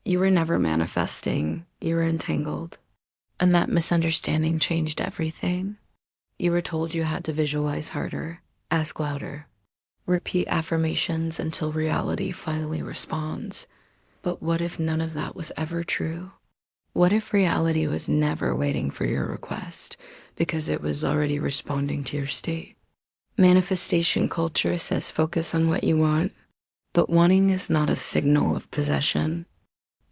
You were never manifesting, you were entangled. And that misunderstanding changed everything. You were told you had to visualize harder, ask louder, repeat affirmations until reality finally responds. But what if none of that was ever true? What if reality was never waiting for your request because it was already responding to your state? Manifestation culture says focus on what you want, but wanting is not a signal of possession.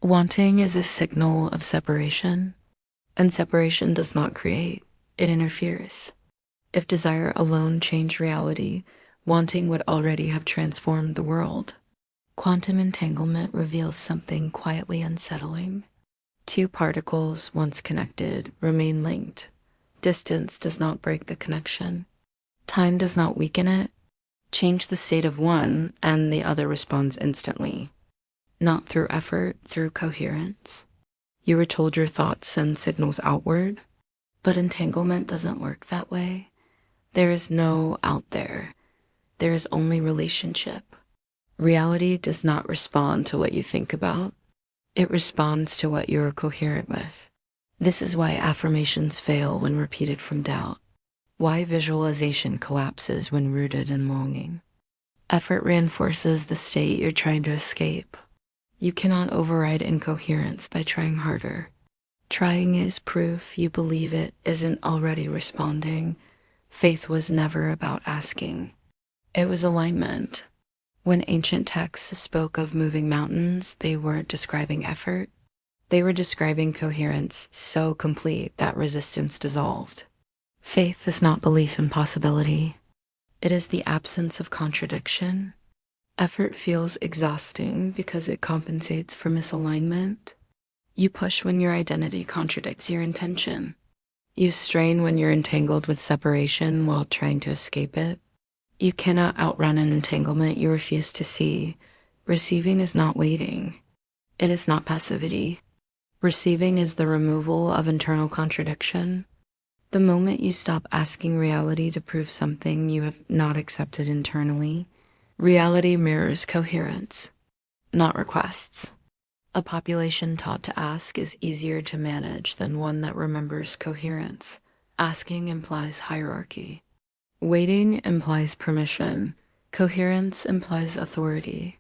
Wanting is a signal of separation, and separation does not create, it interferes. If desire alone changed reality, wanting would already have transformed the world. Quantum entanglement reveals something quietly unsettling. Two particles, once connected, remain linked. Distance does not break the connection. Time does not weaken it. Change the state of one, and the other responds instantly. Not through effort, through coherence. You were told your thoughts send signals outward, but entanglement doesn't work that way. There is no out there. There is only relationship. Reality does not respond to what you think about. It responds to what you are coherent with. This is why affirmations fail when repeated from doubt. Why visualization collapses when rooted in longing. Effort reinforces the state you're trying to escape. You cannot override incoherence by trying harder. Trying is proof you believe it isn't already responding. Faith was never about asking. It was alignment. When ancient texts spoke of moving mountains, they weren't describing effort. They were describing coherence so complete that resistance dissolved. Faith is not belief in possibility. It is the absence of contradiction. Effort feels exhausting because it compensates for misalignment. You push when your identity contradicts your intention. You strain when you're entangled with separation while trying to escape it. You cannot outrun an entanglement you refuse to see. Receiving is not waiting. It is not passivity. Receiving is the removal of internal contradiction. The moment you stop asking reality to prove something you have not accepted internally, reality mirrors coherence, not requests. A population taught to ask is easier to manage than one that remembers coherence. Asking implies hierarchy. Waiting implies permission. Coherence implies authority.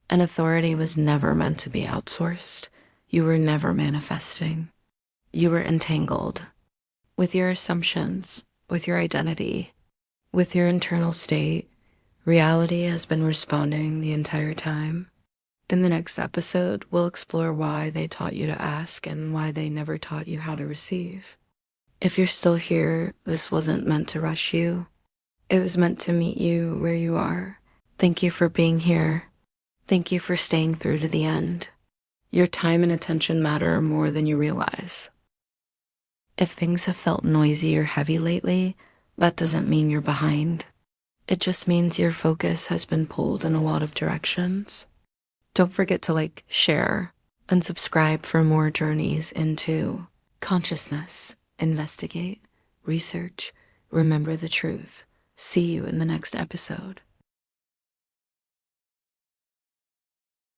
And authority was never meant to be outsourced. You were never manifesting. You were entangled. With your assumptions, with your identity, with your internal state, reality has been responding the entire time. In the next episode, we'll explore why they taught you to ask and why they never taught you how to receive. If you're still here, this wasn't meant to rush you. It was meant to meet you where you are. Thank you for being here. Thank you for staying through to the end. Your time and attention matter more than you realize. If things have felt noisy or heavy lately, that doesn't mean you're behind. It just means your focus has been pulled in a lot of directions. Don't forget to share, and subscribe for more journeys into consciousness. Investigate, research, remember the truth. See you in the next episode.